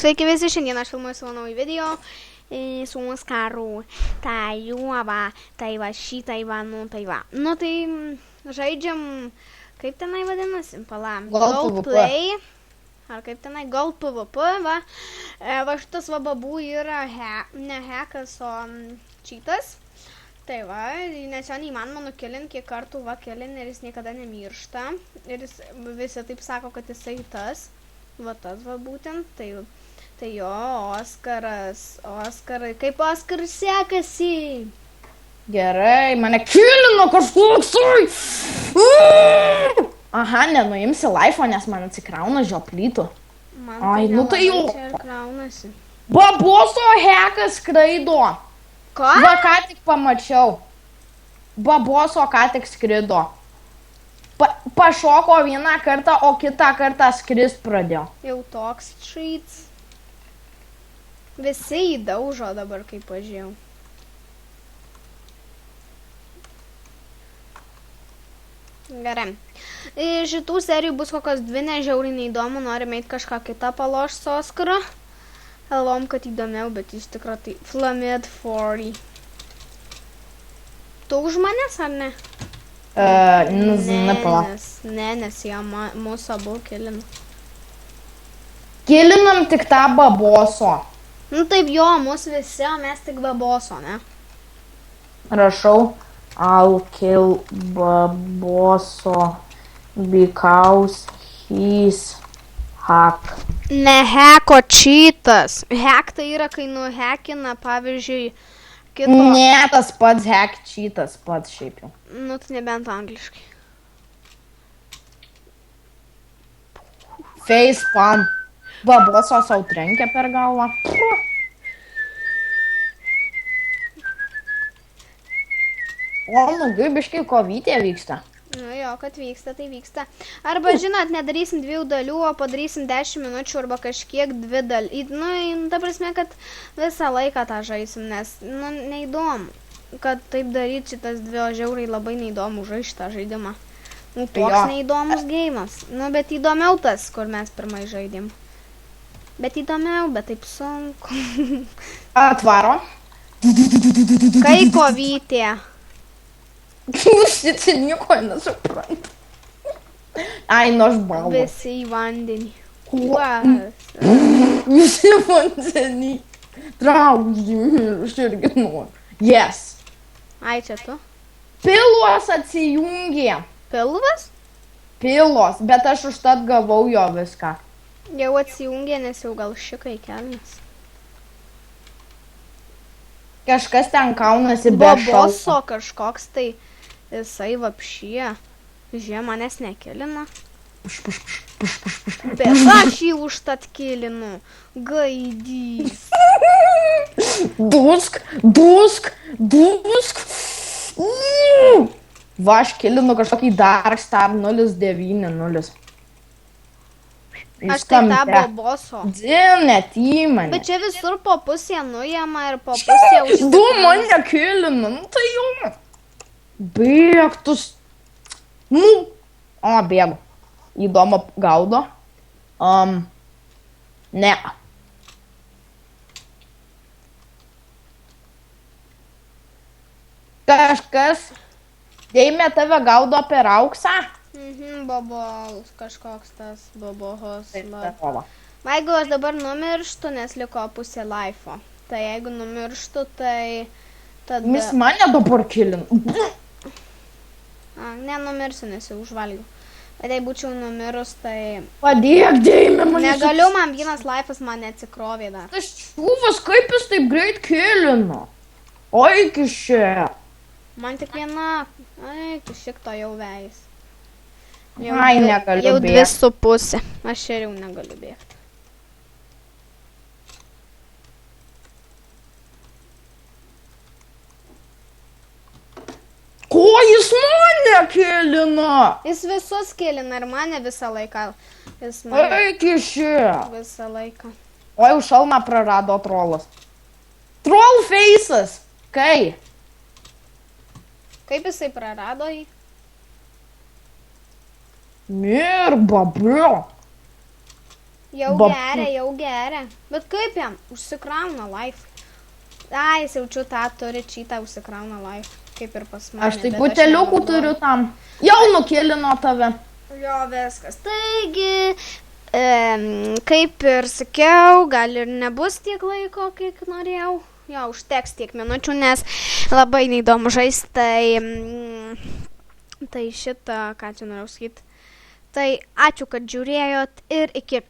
Sveiki visi, šiandien aš filmuoju savo naują video su Oskaru. Tai va šitą, tai va. Nu tai žaidžiam, kaip tenai vadinasi, palam. Gold Play. Ar kaip tenai, Gold PvP, va. Va šitas va babų yra ne hekas, o cheatas. Tai va, nes jo neįmanoma nukelint, kiek kartų va kelint ir jis niekada nemiršta. Ir jis visi taip sako, kad jisai tas. Va tas va būtent, tai jo, Oskarai, kaip Oskarai sekasi? Gerai, mane kilino kažkoksai. Aha, nenuimsi laifo, nes man atsikrauna žioplytų. Ai, nu tai jau. Kraunasi. Baboso hekas skraido. Ko? Va, ką tik pamačiau. Baboso ką tik skrido. Pašoko vieną kartą, o kitą kartą skrist pradėjo. Jau toks cheats. Visi įdaužo dabar, kaip pažiūrėjau. Gerai. Šitų serijų bus kokios 2, nežiauriai neįdomu, norime eiti kažką kitą paloš su Oskaru. Galvom, kad įdomiau, bet jis tikrai tai Flamed 40. Tu už manęs, ar ne? Nepala. Ne, nes jie mūsų abu kilina. Kilinam tik tą baboso. Nu taip jo, mūsų visi, o mes tik baboso, ne? Rašau, I'll kill baboso because he's hack. Ne heko cheatas. Hack tai yra, kai nuhekina, pavyzdžiui, kito. Ne, tas pats hack cheatas pats šiaip jau. Nu, tai nebent angliškai. Facepalm. Baboso sau trenkia per galvą. O, nugibiškai kovytė vyksta. Nu jo, kad vyksta, tai vyksta. Arba, žinot, nedarysim 2 dalių, o padarysim 10 minučių arba kažkiek 2 daly. Nu, ta prasme, kad visą laiką tą žaisim, nes, nu, neįdomu. Kad taip daryti šitas 2 žiauriai labai neįdomu žaisti šitą žaidimą. Nu, toks neįdomus geimas. Nu, bet įdomiau tas, kur mes pirmai žaidėm. Bet įdomiau, bet taip sunku. Atvaro. Kai kovytė. Šitą nieko nesuprantu. Ai, nu aš balo. Visi į vandenį. Visi vandenį. Traukži, aš irgi noriu. Yes. Ai, čia tu. Pilos atsijungė. Pilvas? Pilos, bet aš užtat gavau jo viską. Jau atsijungė, nes jau gal šikai kelnes. Kažkas ten kaunasi be Baboso kažkoks tai, jisai vapšyje. Žie, manęs nekelina. Bet aš jį užtat kilinu. Gaidys. Dusk. Va, aš kilinu kažkokį Darkstar 090. Aš tai tą baboso. Net į mane. Bet čia visur po pusė nujama ir po pusė užsikrauja. Du mane kilinu, nu tai jau. Bėgtus. Nu. O, bėgu. Įdomu gaudo. Ne. Kažkas. Deimė tave gaudo per auksą. Babos, kažkoks tas babohos. Taip, Jeigu aš dabar numirštu, nes liko pusė laifo. Tai jeigu numirštu, tai tada... Mis mane dabar kilinu. Nenumirsiu, nes jau užvalgiau. Bet jei būčiau numirus, tai... Padėk, Deimė, mane... Negaliu, man vienas laifas man neatsikrovė dar. Tas čiūvas, kaip jis taip greit kilino? Oi, kišė. Man tik viena... Ai, kišik to jau veis. Ai, negaliu jau bėgti. 2,5. Aš ir jau negaliu bėgti. Ko jis mane kilino? Jis visus kilina ir mane visą laiką. Jis mane Oi, kišė. visą laiką. Oi, šalmą prarado trolas. Troll faces. Kai? Kaip jisai prarado jį? Mir, babio. Jau Bab- geria. Bet kaip jam? Užsikrauna life. Ai, jis jaučiu tą turi čytą užsikrauna life. Kaip ir pas mane. Aš tai bet buteliukų nenaudoju. turiu tam. Jau nukėlino tave. Jo, viskas. Taigi, kaip ir sakiau, gal ir nebus tiek laiko, kiek norėjau. Jo, užteks tiek minučių, nes labai neįdomu žaisti. Tai šitą, ką čia norėjau sakyti. Tai ačiū, kad žiūrėjot ir iki.